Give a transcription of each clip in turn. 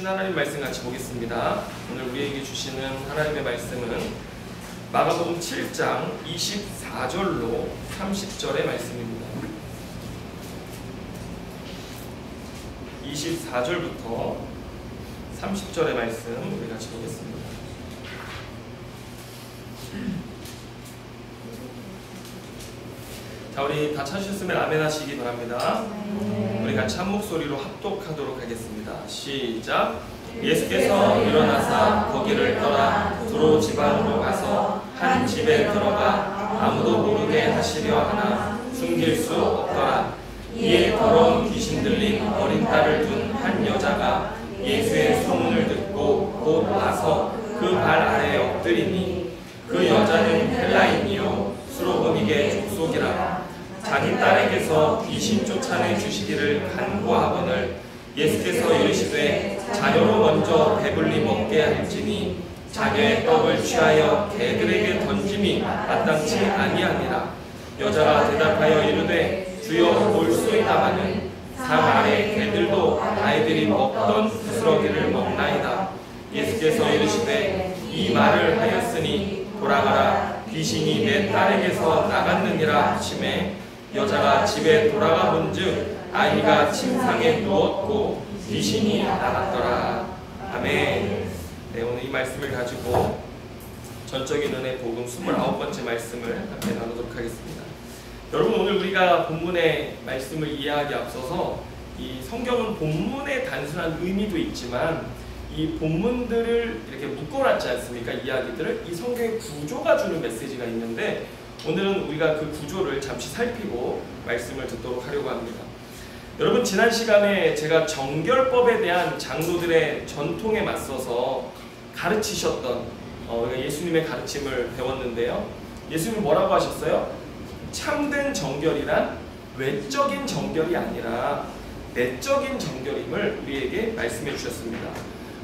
주신 하나님 말씀 같이 보겠습니다. 오늘 우리에게 주시는 하나님의 말씀은 마가복음 7장 24절로 30절의 말씀입니다. 24절부터 30절의 말씀 우리 같이 보겠습니다. 자, 우리 다 찾으셨으면 아멘 하시기 바랍니다. 우리 같이 한 목소리로 합독하도록 하겠습니다. 시작. 예수께서 일어나사 거기를 떠나 두로 지방으로 가서 한 집에 들어가 아무도 모르게 하시려 하나 숨길 수 없더라. 이에 더러운 귀신 들린 어린 딸을 둔 한 여자가 예수의 소문을 듣고 곧 와서 그 발 아래에 엎드리니 그 여자는 헬라인이요 수로보니게 족속이라. 자기 딸에게서 귀신 쫓아내 주시기를 간구하거늘 예수께서 이르시되 자녀로 먼저 배불리 먹게 할지니 자녀의 떡을 취하여 개들에게 던짐이 마땅치 아니하니라. 여자가 대답하여 이르되 주여 올소이다마는 상 아래 개들도 아이들이 먹던 부스러기를 먹나이다. 예수께서 이르시되 이 말을 하였으니 돌아가라 귀신이 내 딸에게서 나갔느니라 하시매 여자가 집에 돌아가 본즉 아이가 침상에 누웠고 귀신이 나갔더라. 아멘. 네, 오늘 이 말씀을 가지고 전적인 은혜 복음 29번째 말씀을 함께 나누도록 하겠습니다. 여러분, 오늘 우리가 본문의 말씀을 이해하기 앞서서 이 성경은 본문의 단순한 의미도 있지만 이 본문들을 이렇게 묶어놨지 않습니까? 이야기들을. 이 성경의 구조가 주는 메시지가 있는데 오늘은 우리가 그 구조를 잠시 살피고 말씀을 듣도록 하려고 합니다. 여러분, 지난 시간에 제가 정결법에 대한 장로들의 전통에 맞서서 가르치셨던 예수님의 가르침을 배웠는데요. 예수님이 뭐라고 하셨어요? 참된 정결이란 외적인 정결이 아니라 내적인 정결임을 우리에게 말씀해 주셨습니다.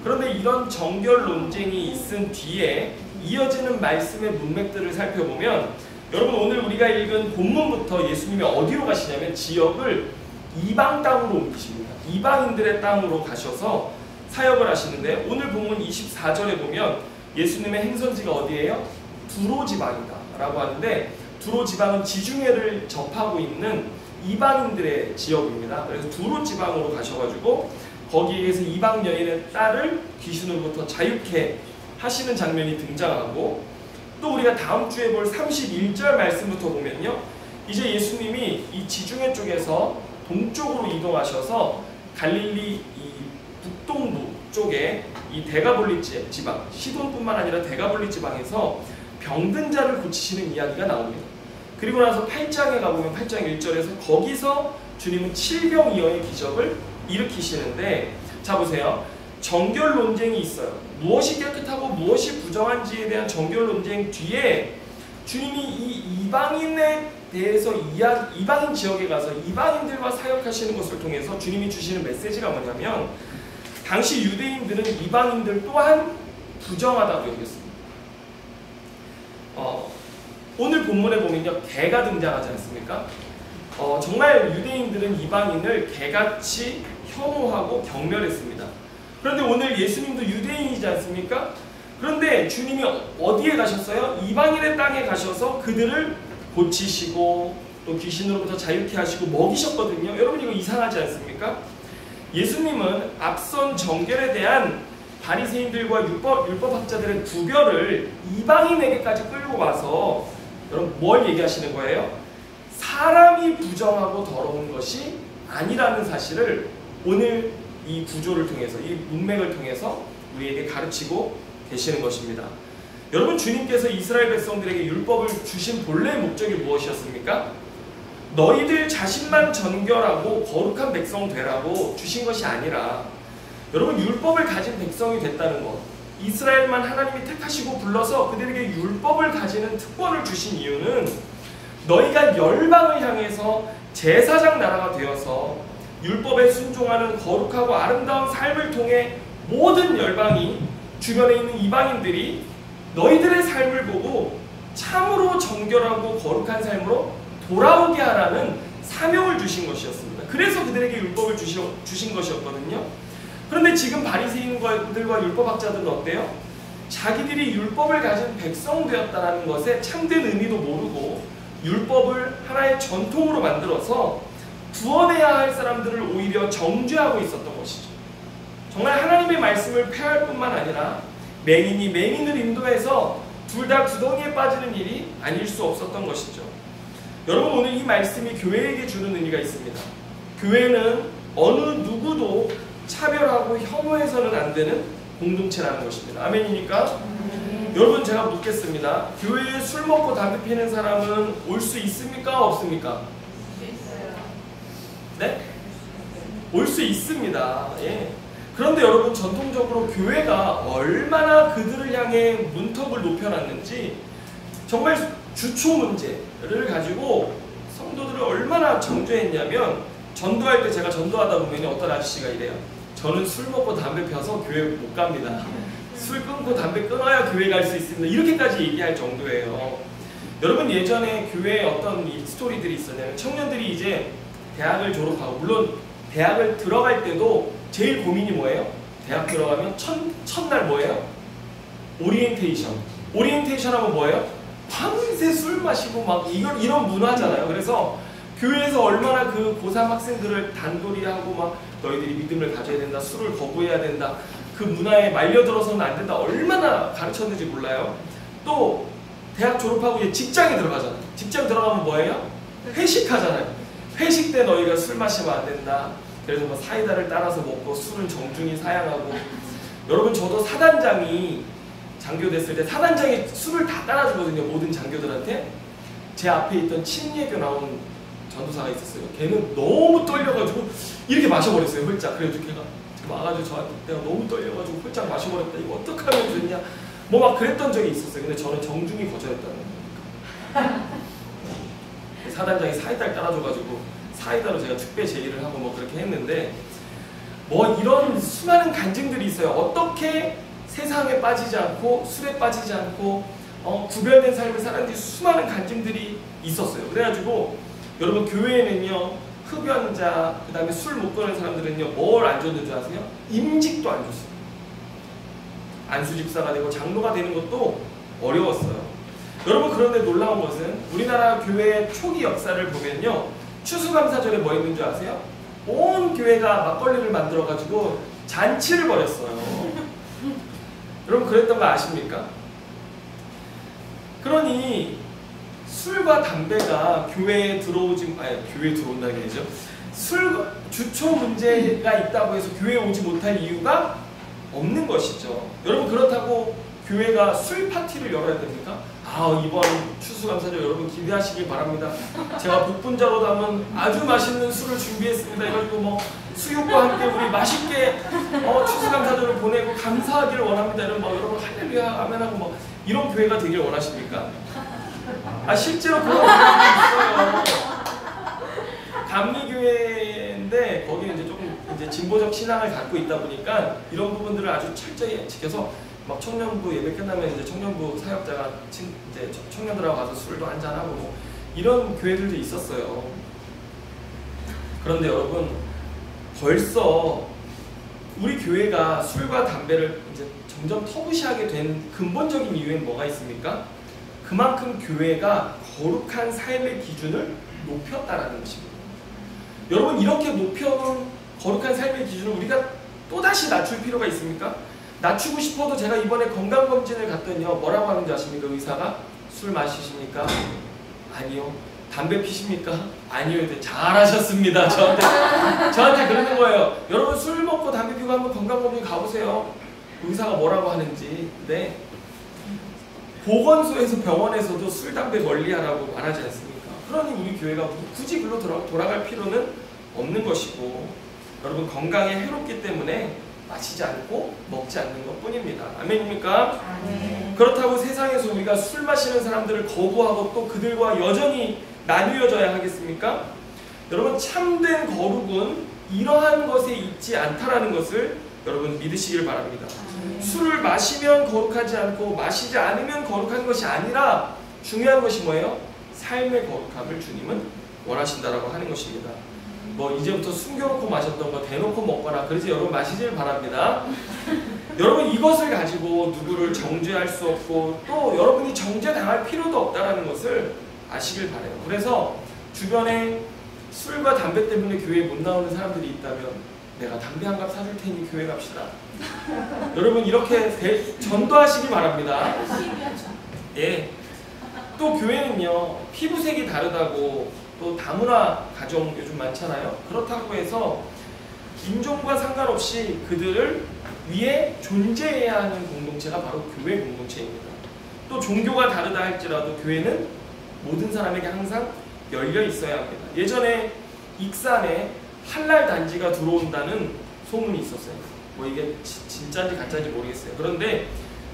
그런데 이런 정결 논쟁이 있은 뒤에 이어지는 말씀의 문맥들을 살펴보면 여러분, 오늘 우리가 읽은 본문부터 예수님이 어디로 가시냐면 지역을 이방 땅으로 옮기십니다. 이방인들의 땅으로 가셔서 사역을 하시는데 오늘 본문 24절에 보면 예수님의 행선지가 어디예요? 두로 지방이다 라고 하는데 두로 지방은 지중해를 접하고 있는 이방인들의 지역입니다. 그래서 두로 지방으로 가셔가지고 거기에서 이방 여인의 딸을 귀신으로부터 자유케 하시는 장면이 등장하고 또 우리가 다음 주에 볼 31절 말씀부터 보면요, 이제 예수님이 이 지중해 쪽에서 동쪽으로 이동하셔서 갈릴리 이 북동부 쪽에 이 데가볼리 지방, 시돈뿐만 아니라 데가볼리 지방에서 병든 자를 고치시는 이야기가 나옵니다. 그리고 나서 8장에 가보면 8장 1절에서 거기서 주님은 7병이어의 기적을 일으키시는데, 자 보세요. 정결 논쟁이 있어요. 무엇이 깨끗하고 무엇이 부정한지에 대한 정결 논쟁 뒤에 주님이 이 이방인에 대해서 이방인 지역에 가서 이방인들과 사역하시는 것을 통해서 주님이 주시는 메시지가 뭐냐면 당시 유대인들은 이방인들 또한 부정하다고 여겼습니다. 오늘 본문에 보면요, 개가 등장하지 않습니까? 정말 유대인들은 이방인을 개같이 혐오하고 경멸했습니다. 그런데 오늘 예수님도 유대인이지 않습니까? 그런데 주님이 어디에 가셨어요? 이방인의 땅에 가셔서 그들을 고치시고 또 귀신으로부터 자유케 하시고 먹이셨거든요. 여러분, 이거 이상하지 않습니까? 예수님은 앞선 정결에 대한 바리새인들과 율법학자들의 구별을 이방인에게까지 끌고 와서 여러분 뭘 얘기하시는 거예요? 사람이 부정하고 더러운 것이 아니라는 사실을 오늘 이 구조를 통해서, 이 문맥을 통해서 우리에게 가르치고 계시는 것입니다. 여러분, 주님께서 이스라엘 백성들에게 율법을 주신 본래의 목적이 무엇이었습니까? 너희들 자신만 정결하고 거룩한 백성 되라고 주신 것이 아니라 여러분, 율법을 가진 백성이 됐다는 것, 이스라엘만 하나님이 택하시고 불러서 그들에게 율법을 가지는 특권을 주신 이유는 너희가 열방을 향해서 제사장 나라가 되어서 율법에 순종하는 거룩하고 아름다운 삶을 통해 모든 열방이, 주변에 있는 이방인들이 너희들의 삶을 보고 참으로 정결하고 거룩한 삶으로 돌아오게 하라는 사명을 주신 것이었습니다. 그래서 그들에게 율법을 주신 것이었거든요. 그런데 지금 바리새인들과 율법학자들은 어때요? 자기들이 율법을 가진 백성 되었다는 것에 참된 의미도 모르고 율법을 하나의 전통으로 만들어서 구원해야 할 사람들을 오히려 정죄하고 있었던 것이죠. 정말 하나님의 말씀을 폐할 뿐만 아니라 맹인이 맹인을 인도해서 둘 다 구덩이에 빠지는 일이 아닐 수 없었던 것이죠. 여러분, 오늘 이 말씀이 교회에게 주는 의미가 있습니다. 교회는 어느 누구도 차별하고 혐오해서는 안 되는 공동체라는 것입니다. 아멘이니까? 여러분, 제가 묻겠습니다. 교회에 술 먹고 담배 피는 사람은 올 수 있습니까? 없습니까? 네? 올 수 있습니다. 예. 그런데 여러분, 전통적으로 교회가 얼마나 그들을 향해 문턱을 높여놨는지, 정말 주초 문제를 가지고 성도들을 얼마나 정죄했냐면, 전도할 때 제가 전도하다 보면 어떤 아저씨가 이래요. 저는 술 먹고 담배 펴서 교회 못 갑니다. 술 끊고 담배 끊어야 교회 갈 수 있습니다. 이렇게까지 얘기할 정도예요. 여러분, 예전에 교회에 어떤 스토리들이 있었냐면, 청년들이 이제 대학을 졸업하고, 물론 대학을 들어갈 때도 제일 고민이 뭐예요? 대학 들어가면 첫날 뭐예요? 오리엔테이션. 오리엔테이션 하면 뭐예요? 밤새 술 마시고 막 이런 문화잖아요. 그래서 교회에서 얼마나 그 고3 학생들을 단도리하고 막 너희들이 믿음을 가져야 된다, 술을 거부해야 된다, 그 문화에 말려들어서는 안 된다, 얼마나 가르쳤는지 몰라요. 또 대학 졸업하고 이제 직장에 들어가잖아요. 직장 들어가면 뭐예요? 회식하잖아요. 회식 때 너희가 술 마시면 안 된다. 그래서 뭐 사이다를 따라서 먹고 술은 정중히 사양하고. 여러분, 저도 사단장이 장교됐을 때 사단장이 술을 다 따라주거든요. 모든 장교들한테. 제 앞에 있던 침례교 나온 전도사가 있었어요. 걔는 너무 떨려가지고 이렇게 마셔버렸어요. 홀짝. 그래도 걔가 와가지고 저한테 내가 너무 떨려가지고 홀짝 마셔버렸다. 이거 어떡하면 좋냐. 뭐 막 그랬던 적이 있었어요. 근데 저는 정중히 거절했다는 거니까. 사단장이 사이다를 따라줘가지고 사이다로 제가 특별 제의를 하고 뭐 그렇게 했는데, 뭐 이런 수많은 간증들이 있어요. 어떻게 세상에 빠지지 않고 술에 빠지지 않고 구별된 삶을 살았는지 수많은 간증들이 있었어요. 그래가지고 여러분, 교회에는요, 흡연자, 그 다음에 술 못 끊는 사람들은요, 뭘 안 줬는 줄 아세요? 임직도 안 줬어요. 안수집사가 되고 장로가 되는 것도 어려웠어요. 여러분, 그런데 놀라운 것은 우리나라 교회의 초기 역사를 보면요, 추수감사절에 뭐 있는 줄 아세요? 온 교회가 막걸리를 만들어가지고 잔치를 벌였어요. 여러분, 그랬던 거 아십니까? 그러니 술과 담배가 교회에 교회에 들어온다는 얘기죠. 주초 문제가 있다고 해서 교회에 오지 못할 이유가 없는 것이죠. 여러분, 그렇다고 교회가 술 파티를 열어야 됩니까? 이번 추수감사절 여러분 기대하시길 바랍니다. 제가 복분자로 담은 아주 맛있는 술을 준비했습니다. 이걸 뭐 수육과 함께 우리 맛있게 추수감사절을 보내고 감사하기를 원합니다. 이런 여러분 할렐루야 아멘하고 뭐 이런 교회가 되길 원하십니까? 실제로 그런 교회가 있어요. 감리교회인데 거기는 이제 조금 진보적 신앙을 갖고 있다 보니까 이런 부분들을 아주 철저히 지켜서 막 청년부 예배 끝나면 이제 청년부 사역자가 이제 청년들하고 가서 술도 한잔하고 뭐 이런 교회들도 있었어요. 그런데 여러분, 벌써 우리 교회가 술과 담배를 이제 점점 터부시하게 된 근본적인 이유엔 뭐가 있습니까? 그만큼 교회가 거룩한 삶의 기준을 높였다라는 것입니다. 여러분, 이렇게 높여놓은 거룩한 삶의 기준을 우리가 또다시 낮출 필요가 있습니까? 낮추고 싶어도 제가 이번에 건강검진을 갔더니요, 뭐라고 하는지 아십니까? 의사가? 술 마시십니까? 아니요. 담배 피십니까? 아니요. 잘하셨습니다. 저한테 그러는 거예요. 여러분, 술 먹고 담배 피고 한번 건강검진 가보세요. 의사가 뭐라고 하는지. 네. 보건소에서 병원에서도 술, 담배 멀리하라고 말하지 않습니까? 그러니 우리 교회가 굳이 글로 돌아갈 필요는 없는 것이고, 여러분, 건강에 해롭기 때문에 마시지 않고 먹지 않는 것 뿐입니다. 아멘입니까? 아멘. 그렇다고 세상에서 우리가 술 마시는 사람들을 거부하고 또 그들과 여전히 나뉘어져야 하겠습니까? 여러분, 참된 거룩은 이러한 것에 있지 않다라는 것을 여러분 믿으시길 바랍니다. 아멘. 술을 마시면 거룩하지 않고 마시지 않으면 거룩한 것이 아니라 중요한 것이 뭐예요? 삶의 거룩함을 주님은 원하신다라고 하는 것입니다. 뭐 이제부터 숨겨놓고 마셨던 거 대놓고 먹거나 그러지 여러분 마시길 바랍니다. 여러분 이것을 가지고 누구를 정죄할 수 없고 또 여러분이 정죄당할 필요도 없다는 것을 아시길 바라요. 그래서 주변에 술과 담배 때문에 교회에 못 나오는 사람들이 있다면 내가 담배 한 갑 사줄 테니 교회 갑시다. 여러분 이렇게 전도하시기 바랍니다. 예. 또 교회는요 피부색이 다르다고 또 다문화 가정 요즘 많잖아요. 그렇다고 해서 인종과 상관없이 그들을 위해 존재해야 하는 공동체가 바로 교회 공동체입니다. 또 종교가 다르다 할지라도 교회는 모든 사람에게 항상 열려 있어야 합니다. 예전에 익산에 할랄 단지가 들어온다는 소문이 있었어요. 뭐 이게 진짜인지 가짜인지 모르겠어요. 그런데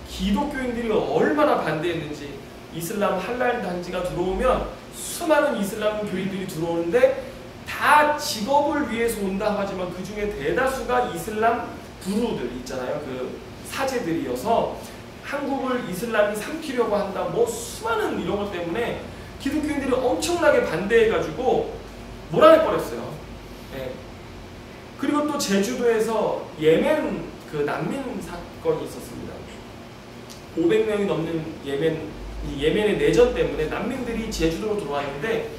기독교인들이 얼마나 반대했는지 이슬람 할랄 단지가 들어오면 수많은 이슬람 교인들이 들어오는데 다 직업을 위해서 온다 하지만 그 중에 대다수가 이슬람 부루들 있잖아요. 그 사제들이어서 한국을 이슬람이 삼키려고 한다. 뭐 수많은 이런 것 때문에 기독교인들이 엄청나게 반대해가지고 몰아내버렸어요. 네. 그리고 또 제주도에서 예멘 그 난민 사건이 있었습니다. 500명이 넘는 예멘의 내전 때문에 난민들이 제주도로 들어왔는데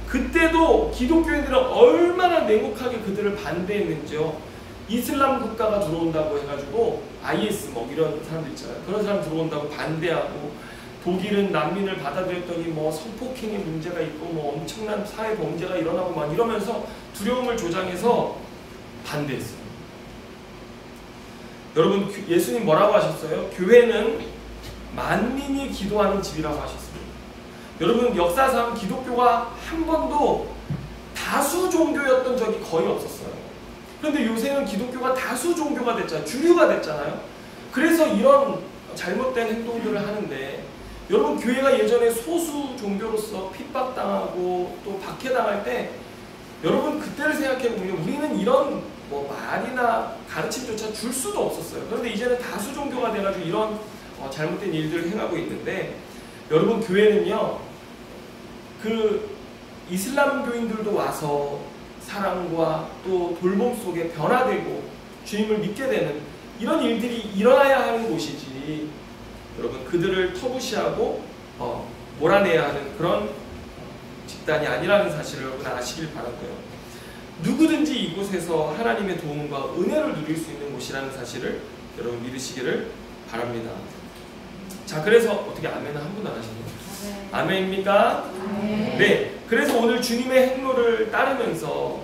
그때도 기독교인들은 얼마나 냉혹하게 그들을 반대했는지요. 이슬람 국가가 들어온다고 해가지고 IS 뭐 이런 사람들 있잖아요. 그런 사람 들어온다고 반대하고 독일은 난민을 받아들였더니 뭐 성폭행의 문제가 있고 뭐 엄청난 사회 범죄가 일어나고 막 이러면서 두려움을 조장해서 반대했어요. 여러분 예수님 뭐라고 하셨어요? 교회는 만민이 기도하는 집이라고 하셨습니다. 여러분 역사상 기독교가 한 번도 다수 종교였던 적이 거의 없었어요. 그런데 요새는 기독교가 다수 종교가 됐잖아요. 주류가 됐잖아요. 그래서 이런 잘못된 행동들을 하는데 여러분 교회가 예전에 소수 종교로서 핍박당하고 또 박해당할 때 여러분 그때를 생각해보면 우리는 이런 뭐 말이나 가르침조차 줄 수도 없었어요. 그런데 이제는 다수 종교가 돼가지고 이런 잘못된 일들을 행하고 있는데 여러분 교회는요 그 이슬람교인들도 와서 사랑과 또 돌봄 속에 변화되고 주님을 믿게 되는 이런 일들이 일어나야 하는 곳이지 여러분 그들을 터부시하고 몰아내야 하는 그런 집단이 아니라는 사실을 여러분 아시길 바라고요. 누구든지 이곳에서 하나님의 도움과 은혜를 누릴 수 있는 곳이라는 사실을 여러분 믿으시기를 바랍니다. 자, 그래서 어떻게 아멘은 한 분도 안 하시네요. 아멘입니까? 네. 그래서 오늘 주님의 행로를 따르면서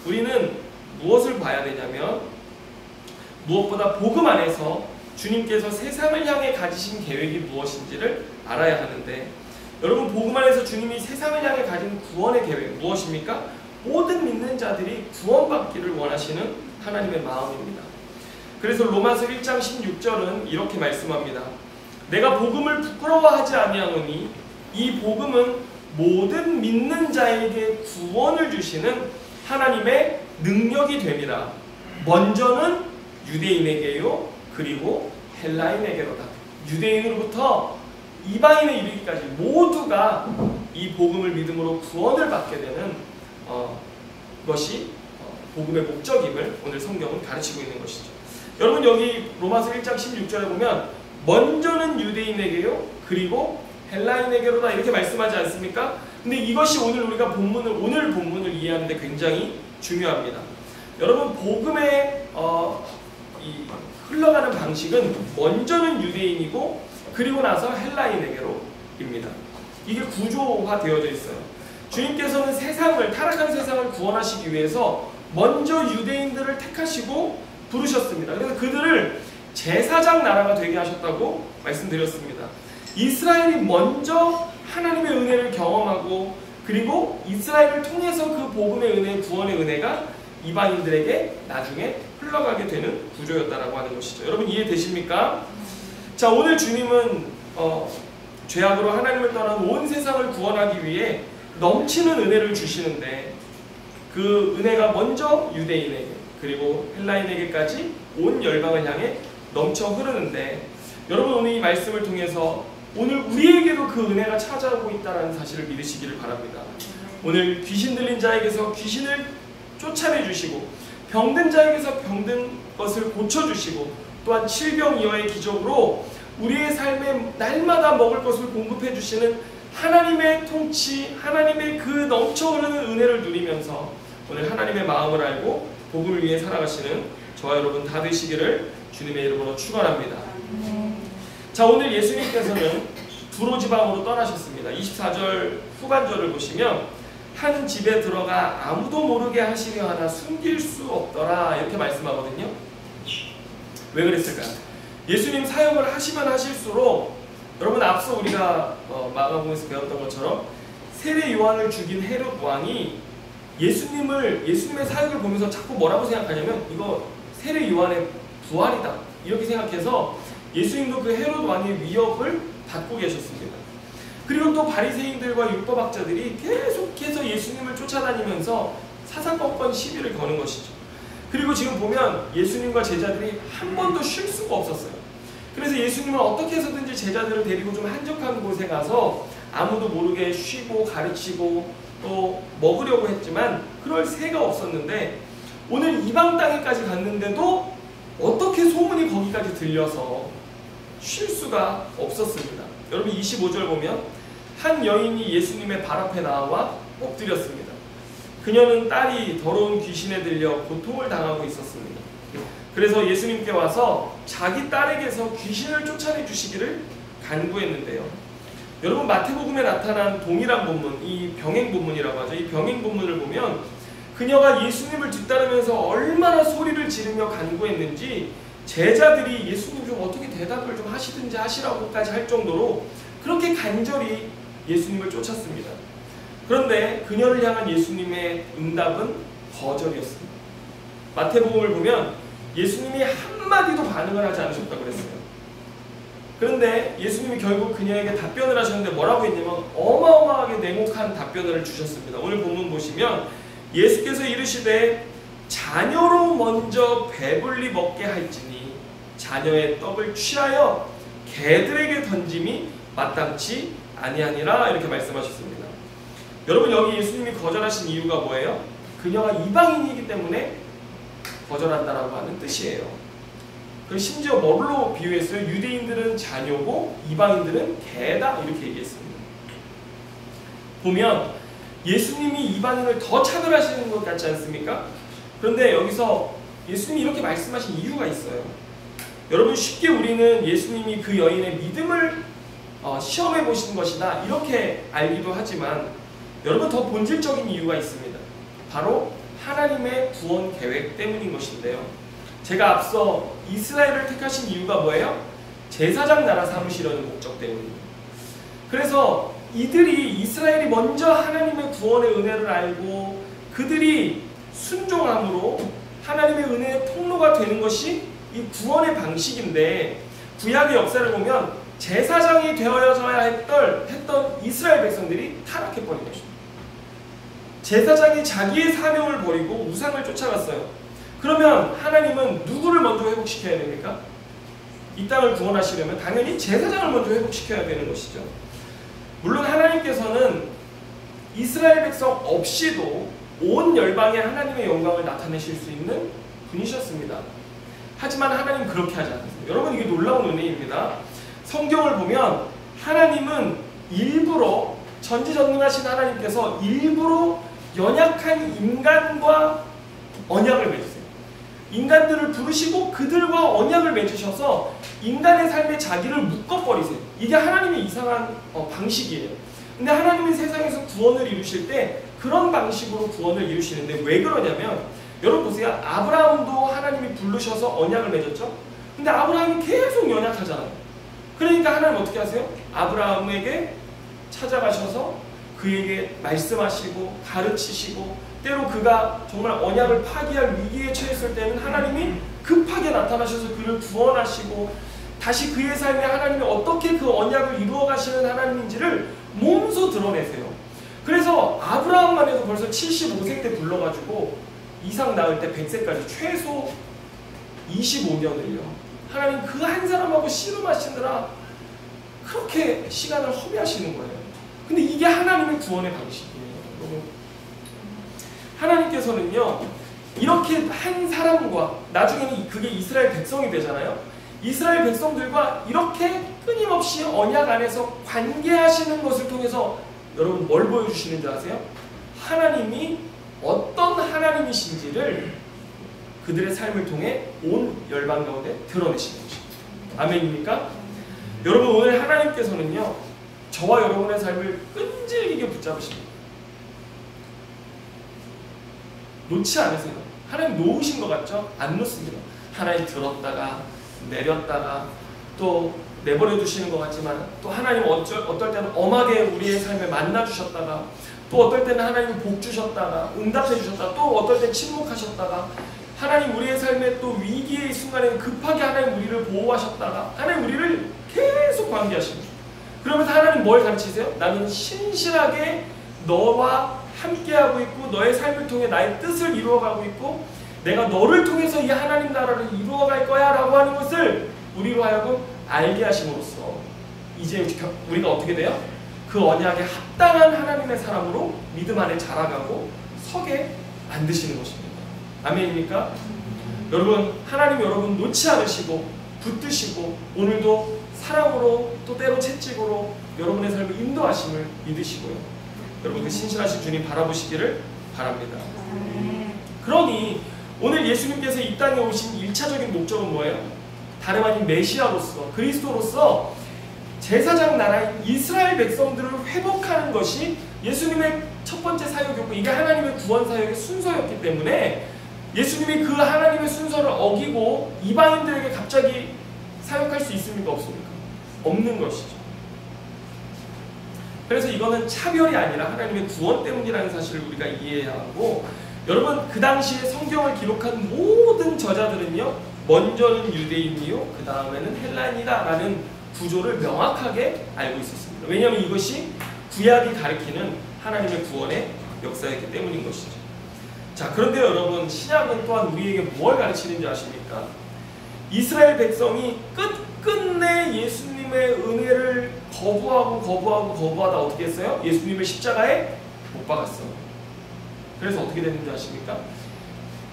우리는 무엇을 봐야 되냐면 무엇보다 복음 안에서 주님께서 세상을 향해 가지신 계획이 무엇인지를 알아야 하는데 여러분 복음 안에서 주님이 세상을 향해 가진 구원의 계획 무엇입니까? 모든 믿는 자들이 구원받기를 원하시는 하나님의 마음입니다. 그래서 로마서 1장 16절은 이렇게 말씀합니다. 내가 복음을 부끄러워하지 아니하노니 이 복음은 모든 믿는 자에게 구원을 주시는 하나님의 능력이 됨이라. 먼저는 유대인에게요 그리고 헬라인에게로다. 유대인으로부터 이방인에 이르기까지 모두가 이 복음을 믿음으로 구원을 받게 되는 것이 복음의 목적임을 오늘 성경은 가르치고 있는 것이죠. 여러분 여기 로마서 1장 16절에 보면 먼저는 유대인에게요 그리고 헬라인에게로다 이렇게 말씀하지 않습니까? 근데 이것이 오늘 우리가 오늘 본문을 이해하는데 굉장히 중요합니다. 여러분 복음의 이 흘러가는 방식은 먼저는 유대인이고 그리고 나서 헬라인에게로입니다. 이게 구조화되어져 있어요. 주님께서는 타락한 세상을 구원하시기 위해서 먼저 유대인들을 택하시고 부르셨습니다. 그래서 그들을 제사장 나라가 되게 하셨다고 말씀드렸습니다. 이스라엘이 먼저 하나님의 은혜를 경험하고 그리고 이스라엘을 통해서 그 복음의 은혜, 구원의 은혜가 이방인들에게 나중에 흘러가게 되는 구조였다라고 하는 것이죠. 여러분 이해되십니까? 자, 오늘 주님은 죄악으로 하나님을 떠난 온 세상을 구원하기 위해 넘치는 은혜를 주시는데 그 은혜가 먼저 유대인에게 그리고 헬라인에게까지 온 열방을 향해 넘쳐 흐르는데 여러분 오늘 이 말씀을 통해서 오늘 우리에게도 그 은혜가 찾아오고 있다는 사실을 믿으시기를 바랍니다. 오늘 귀신 들린 자에게서 귀신을 쫓아내주시고 병든 자에게서 병든 것을 고쳐주시고 또한 질병이어의 기적으로 우리의 삶에 날마다 먹을 것을 공급해주시는 하나님의 통치, 하나님의 그 넘쳐 흐르는 은혜를 누리면서 오늘 하나님의 마음을 알고 복음을 위해 살아가시는 저와 여러분 다 되시기를 주님의 이름으로 축원합니다. 자, 오늘 예수님께서는 두로 지방으로 떠나셨습니다. 24절 후반절을 보시면 한 집에 들어가 아무도 모르게 하시려 하나 숨길 수 없더라 이렇게 말씀하거든요. 왜 그랬을까요? 예수님 사역을 하시면 하실수록 여러분 앞서 우리가 마가복음에서 배웠던 것처럼 세례 요한을 죽인 헤롯 왕이 예수님의 사역을 보면서 자꾸 뭐라고 생각하냐면 이거 세례 요한의 부활이다 이렇게 생각해서 예수님도 그 헤롯 왕의 위협을 받고 계셨습니다. 그리고 또 바리새인들과 율법학자들이 계속해서 예수님을 쫓아다니면서 사사건건 시비를 거는 것이죠. 그리고 지금 보면 예수님과 제자들이 한 번도 쉴 수가 없었어요. 그래서 예수님은 어떻게 해서든지 제자들을 데리고 좀 한적한 곳에 가서 아무도 모르게 쉬고 가르치고 또 먹으려고 했지만 그럴 새가 없었는데 오늘 이방 땅에까지 갔는데도 어떻게 소문이 거기까지 들려서 쉴 수가 없었습니다. 여러분 25절 보면 한 여인이 예수님의 발 앞에 나와 엎드렸습니다. 그녀는 딸이 더러운 귀신에 들려 고통을 당하고 있었습니다. 그래서 예수님께 와서 자기 딸에게서 귀신을 쫓아내 주시기를 간구했는데요. 여러분 마태복음에 나타난 동일한 본문, 이 병행 본문이라고 하죠. 이 병행 본문을 보면 그녀가 예수님을 뒤따르면서 얼마나 소리를 지르며 간구했는지 제자들이 예수님 좀 어떻게 대답을 좀 하시든지 하시라고까지 할 정도로 그렇게 간절히 예수님을 쫓았습니다. 그런데 그녀를 향한 예수님의 응답은 거절이었습니다. 마태복음을 보면 예수님이 한마디도 반응을 하지 않으셨다고 그랬어요. 그런데 예수님이 결국 그녀에게 답변을 하셨는데 뭐라고 했냐면 어마어마하게 냉혹한 답변을 주셨습니다. 오늘 본문 보시면 예수께서 이르시되 자녀로 먼저 배불리 먹게 할지니 자녀의 떡을 취하여 개들에게 던짐이 마땅치 아니하니라 이렇게 말씀하셨습니다. 여러분 여기 예수님이 거절하신 이유가 뭐예요? 그녀가 이방인이기 때문에 거절한다라고 하는 뜻이에요. 그리고 심지어 뭘로 비유했어요? 유대인들은 자녀고 이방인들은 개다 이렇게 얘기했습니다. 보면 예수님이 이방인을 더 차별하시는 것 같지 않습니까? 그런데 여기서 예수님이 이렇게 말씀하신 이유가 있어요. 여러분 쉽게 우리는 예수님이 그 여인의 믿음을 시험해 보신 것이다 이렇게 알기도 하지만 여러분 더 본질적인 이유가 있습니다. 바로 하나님의 구원 계획 때문인 것인데요. 제가 앞서 이스라엘을 택하신 이유가 뭐예요? 제사장 나라 삼으시려는 목적 때문입니다. 그래서 이들이 이스라엘이 먼저 하나님의 구원의 은혜를 알고 그들이 순종함으로 하나님의 은혜의 통로가 되는 것이 이 구원의 방식인데 구약의 역사를 보면 제사장이 되어져야 했던 이스라엘 백성들이 타락해버린 것입니다. 제사장이 자기의 사명을 버리고 우상을 쫓아갔어요. 그러면 하나님은 누구를 먼저 회복시켜야 됩니까? 이 땅을 구원하시려면 당연히 제사장을 먼저 회복시켜야 되는 것이죠. 물론 하나님께서는 이스라엘 백성 없이도 온 열방에 하나님의 영광을 나타내실 수 있는 분이셨습니다. 하지만 하나님 그렇게 하지 않으세요. 여러분 이게 놀라운 은혜입니다. 성경을 보면 하나님은 일부러 전지전능하신 하나님께서 일부러 연약한 인간과 언약을 맺으세요. 인간들을 부르시고 그들과 언약을 맺으셔서 인간의 삶에 자기를 묶어버리세요. 이게 하나님의 이상한 방식이에요. 근데 하나님은 세상에서 구원을 이루실 때 그런 방식으로 구원을 이루시는데 왜 그러냐면 여러분 보세요. 아브라함도 하나님이 부르셔서 언약을 맺었죠. 근데 아브라함이 계속 연약하잖아요. 그러니까 하나님 어떻게 하세요? 아브라함에게 찾아가셔서 그에게 말씀하시고 가르치시고 때로 그가 정말 언약을 파기할 위기에 처했을 때는 하나님이 급하게 나타나셔서 그를 구원하시고 다시 그의 삶에 하나님이 어떻게 그 언약을 이루어 가시는 하나님인지를 몸소 드러내세요. 그래서 아브라함만 해도 벌써 75세 때 불러가지고 이삭 낳을 때 100세까지 최소 25년을요. 하나님 그 한 사람하고 씨름하시느라 그렇게 시간을 허비하시는 거예요. 근데 이게 하나님의 구원의 방식이에요. 하나님께서는요, 이렇게 한 사람과 나중에는 그게 이스라엘 백성이 되잖아요. 이스라엘 백성들과 이렇게 끊임없이 언약 안에서 관계하시는 것을 통해서 여러분 뭘 보여주시는지 아세요? 하나님이 어떤 하나님이신지를 그들의 삶을 통해 온 열방 가운데 드러내시는 것입니다. 아멘입니까? 여러분, 오늘 하나님께서는요, 저와 여러분의 삶을 끈질기게 붙잡으십니다. 놓지 않으세요. 하나님 놓으신 것 같죠? 안 놓습니다. 하나님 들었다가 내렸다가 또 내버려 두시는 것 같지만, 또 하나님 어떨 때는 엄하게 우리의 삶에 만나 주셨다가, 또 어떨 때는 하나님 복 주셨다가 응답해 주셨다가, 또 어떨 때 침묵하셨다가, 하나님 우리의 삶에 또 위기의 순간에 급하게 하나님 우리를 보호하셨다가, 하나님 우리를 계속 관계하십니다. 그러면서 하나님 뭘 가르치세요? 나는 신실하게 너와 함께하고 있고 너의 삶을 통해 나의 뜻을 이루어가고 있고 내가 너를 통해서 이 하나님 나라를 이루어갈 거야 라고 하는 것을 우리로 하여금 알게 하심으로써 이제 우리가 어떻게 돼요? 그 언약에 합당한 하나님의 사람으로 믿음 안에 자라가고 서게 만드시는 것입니다. 아멘입니까? 여러분, 하나님 여러분 놓지 않으시고 붙드시고 오늘도 사랑으로 또 때로 채찍으로 여러분의 삶을 인도하심을 믿으시고요. 여러분 그 신실하신 주님 바라보시기를 바랍니다. 그러니 오늘 예수님께서 이 땅에 오신 1차적인 목적은 뭐예요? 다름 아닌 메시아로서 그리스도로서 제사장 나라인 이스라엘 백성들을 회복하는 것이 예수님의 첫 번째 사역이었고 이게 하나님의 구원 사역의 순서였기 때문에 예수님이 그 하나님의 순서를 어기고 이방인들에게 갑자기 사역할 수 있습니까? 없습니까? 없는 것이죠. 그래서 이거는 차별이 아니라 하나님의 구원 때문이라는 사실을 우리가 이해해야 하고, 여러분 그 당시에 성경을 기록한 모든 저자들은요, 먼저는 유대인이요 그 다음에는 헬라인이다 라는 구조를 명확하게 알고 있었습니다. 왜냐하면 이것이 구약이 가리키는 하나님의 구원의 역사였기 때문인 것이죠. 자, 그런데 여러분 신약은 또한 우리에게 뭘 가르치는지 아십니까? 이스라엘 백성이 끝끝내 예수님의 은혜를 거부하다 어떻게 했어요? 예수님을 십자가에 못 박았어요. 그래서 어떻게 됐는지 아십니까?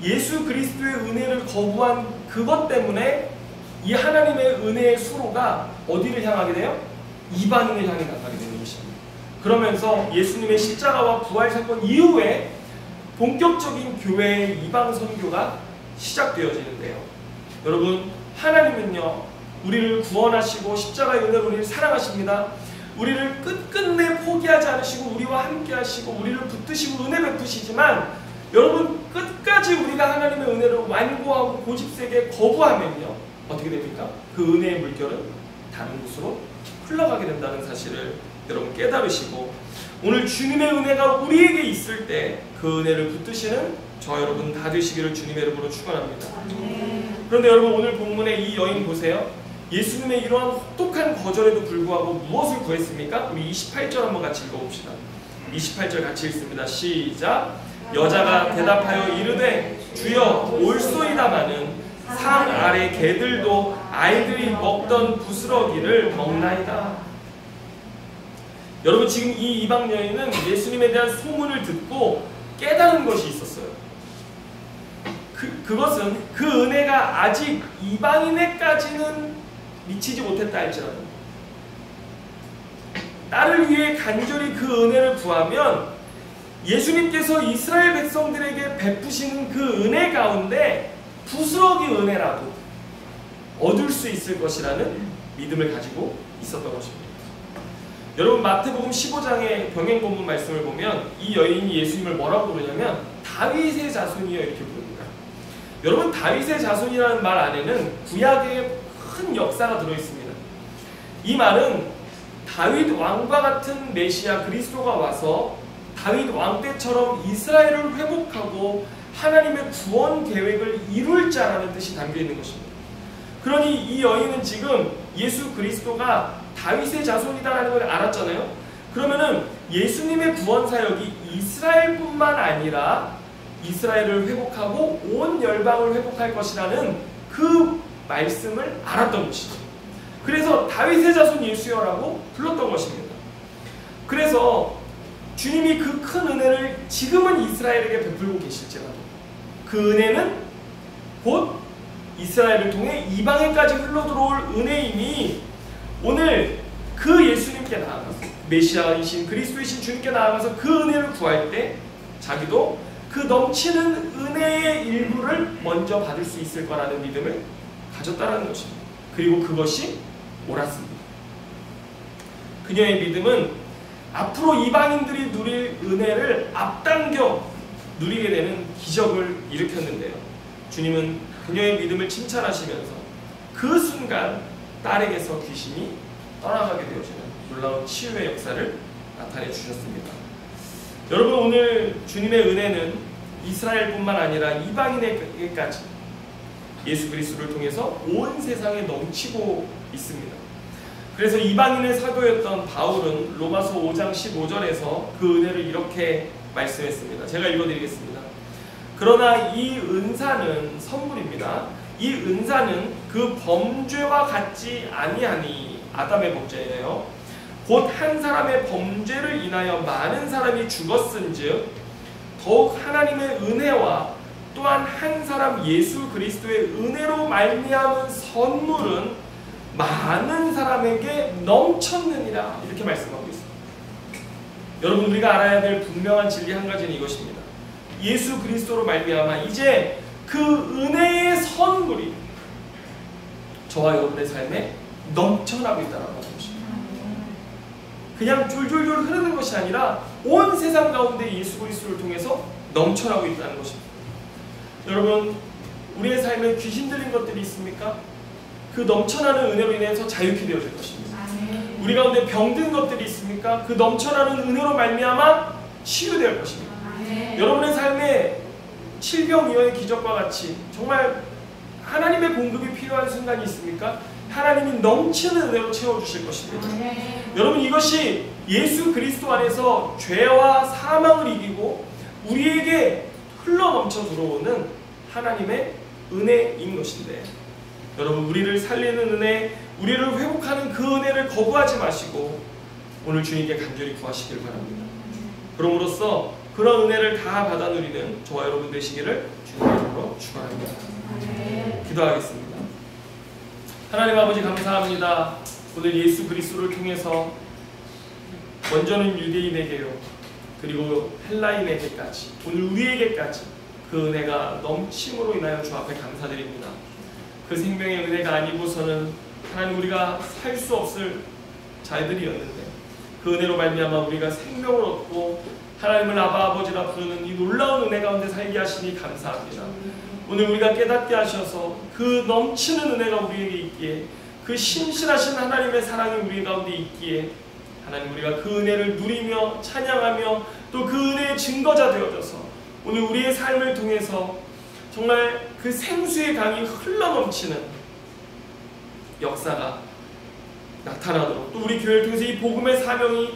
예수 그리스도의 은혜를 거부한 그것 때문에 이 하나님의 은혜의 수로가 어디를 향하게 돼요? 이방인을 향해 나가게 되는 것입니다. 그러면서 예수님의 십자가와 부활 사건 이후에 본격적인 교회의 이방 선교가 시작되어지는데요. 여러분, 하나님은요 우리를 구원하시고 십자가의 은혜로 우리를 사랑하십니다. 우리를 끝끝내 포기하지 않으시고 우리와 함께 하시고 우리를 붙드시고 은혜 베푸시지만, 여러분 끝까지 우리가 하나님의 은혜를 완고하고 고집세게 거부하면요 어떻게 됩니까? 그 은혜의 물결은 다른 곳으로 흘러가게 된다는 사실을 여러분 깨달으시고, 오늘 주님의 은혜가 우리에게 있을 때 그 은혜를 붙드시는 저 여러분 다 되시기를 주님의 이름으로 축원합니다. 그런데 여러분 오늘 본문의 이 여인 보세요. 예수님의 이러한 혹독한 거절에도 불구하고 무엇을 구했습니까? 우리 28절 한번 같이 읽어봅시다. 28절 같이 읽습니다. 시작. 여자가 대답하여 이르되 주여 올소이다마는 상 아래 개들도 아이들이 먹던 부스러기를 먹나이다. 여러분 지금 이 이방 여인은 예수님에 대한 소문을 듣고 깨달은 것이 있었어요. 그것은 그 은혜가 아직 이방인에까지는 미치지 못했다 할지라도 나를 위해 간절히 그 은혜를 구하면 예수님께서 이스라엘 백성들에게 베푸시는 그 은혜 가운데 부스러기 은혜라도 얻을 수 있을 것이라는 믿음을 가지고 있었던 것입니다. 여러분 마태복음 15장의 병행 본문 말씀을 보면 이 여인이 예수님을 뭐라고 부르냐면 다윗의 자손이여 이렇게 부릅니다. 여러분 다윗의 자손이라는 말 안에는 구약의 큰 역사가 들어있습니다. 이 말은 다윗 왕과 같은 메시아 그리스도가 와서 다윗 왕 때처럼 이스라엘을 회복하고 하나님의 구원 계획을 이룰 자라는 뜻이 담겨있는 것입니다. 그러니 이 여인은 지금 예수 그리스도가 다윗의 자손이다라는 걸 알았잖아요. 그러면은 예수님의 구원 사역이 이스라엘뿐만 아니라 이스라엘을 회복하고 온 열방을 회복할 것이라는 그 말씀을 알았던 것이죠. 그래서 다윗의 자손 예수여라고 불렀던 것입니다. 그래서 주님이 그 큰 은혜를 지금은 이스라엘에게 베풀고 계실지라도 그 은혜는 곧 이스라엘을 통해 이방인까지 흘러들어올 은혜이니 오늘 그 예수님께 나아가서 메시아이신 그리스도이신 주님께 나아가서 그 은혜를 구할 때 자기도 그 넘치는 은혜의 일부를 먼저 받을 수 있을 거라는 믿음을 가졌다는 것입니다. 그리고 그것이 옳았습니다. 그녀의 믿음은 앞으로 이방인들이 누릴 은혜를 앞당겨 누리게 되는 기적을 일으켰는데요. 주님은 그녀의 믿음을 칭찬하시면서 그 순간 딸에게서 귀신이 떠나가게 되어지는 놀라운 치유의 역사를 나타내 주셨습니다. 여러분, 오늘 주님의 은혜는 이스라엘뿐만 아니라 이방인에게까지 예수 그리스도를 통해서 온 세상에 넘치고 있습니다. 그래서 이방인의 사도였던 바울은 로마서 5장 15절에서 그 은혜를 이렇게 말씀했습니다. 제가 읽어드리겠습니다. 그러나 이 은사는 선물입니다. 이 은사는 그 범죄와 같지 아니하니, 아담의 범죄예요. 곧 한 사람의 범죄를 인하여 많은 사람이 죽었은즉 더욱 하나님의 은혜와 또한 한 사람 예수 그리스도의 은혜로 말미암은 선물은 많은 사람에게 넘쳤느니라, 이렇게 말씀하고 있습니다. 여러분, 우리가 알아야 될 분명한 진리 한 가지는 이것입니다. 예수 그리스도로 말미암아 이제 그 은혜의 선물이 저와 여러분의 삶에 넘쳐나고 있다는 것입니다. 그냥 졸졸졸 흐르는 것이 아니라 온 세상 가운데 예수 그리스도를 통해서 넘쳐나고 있다는 것입니다. 여러분, 우리의 삶에 귀신 들린 것들이 있습니까? 그 넘쳐나는 은혜로 인해서 자유케 되어질 것입니다. 우리 가운데 병든 것들이 있습니까? 그 넘쳐나는 은혜로 말미암아 치유될 것입니다. 여러분의 삶에 칠병이어의 기적과 같이 정말 하나님의 공급이 필요한 순간이 있습니까? 하나님이 넘치는 은혜로 채워주실 것입니다. 여러분, 이것이 예수 그리스도 안에서 죄와 사망을 이기고 우리에게 흘러넘쳐 들어오는 하나님의 은혜인 것인데, 여러분, 우리를 살리는 은혜, 우리를 회복하는 그 은혜를 거부하지 마시고 오늘 주님께 간절히 구하시길 바랍니다. 그럼으로써 그런 은혜를 다 받아 누리는 저와 여러분 되시기를 주님의 이름으로 축원합니다. 기도하겠습니다. 하나님 아버지, 감사합니다. 오늘 예수 그리스도를 통해서 먼저는 유대인에게요, 그리고 헬라인에게까지, 오늘 우리에게까지 그 은혜가 넘침으로 인하여 주 앞에 감사드립니다. 그 생명의 은혜가 아니고서는 하나님, 우리가 살 수 없을 자들이었는데 그 은혜로 말미암아 우리가 생명을 얻고 하나님을 아바 아버지라 부르는 이 놀라운 은혜 가운데 살게 하시니 감사합니다. 오늘 우리가 깨닫게 하셔서 그 넘치는 은혜가 우리에게 있기에, 그 신실하신 하나님의 사랑이 우리 가운데 있기에 하나님, 우리가 그 은혜를 누리며 찬양하며 또 그 은혜의 증거자 되어져서 오늘 우리의 삶을 통해서 정말 그 생수의 강이 흘러넘치는 역사가 나타나도록, 또 우리 교회를 통해서 이 복음의 사명이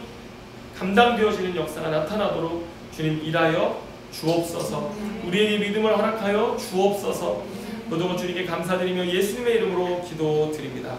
감당되어지는 역사가 나타나도록 주님 일하여 주옵소서. 우리에게 믿음을 허락하여 주옵소서. 그동안 주님께 감사드리며 예수님의 이름으로 기도드립니다.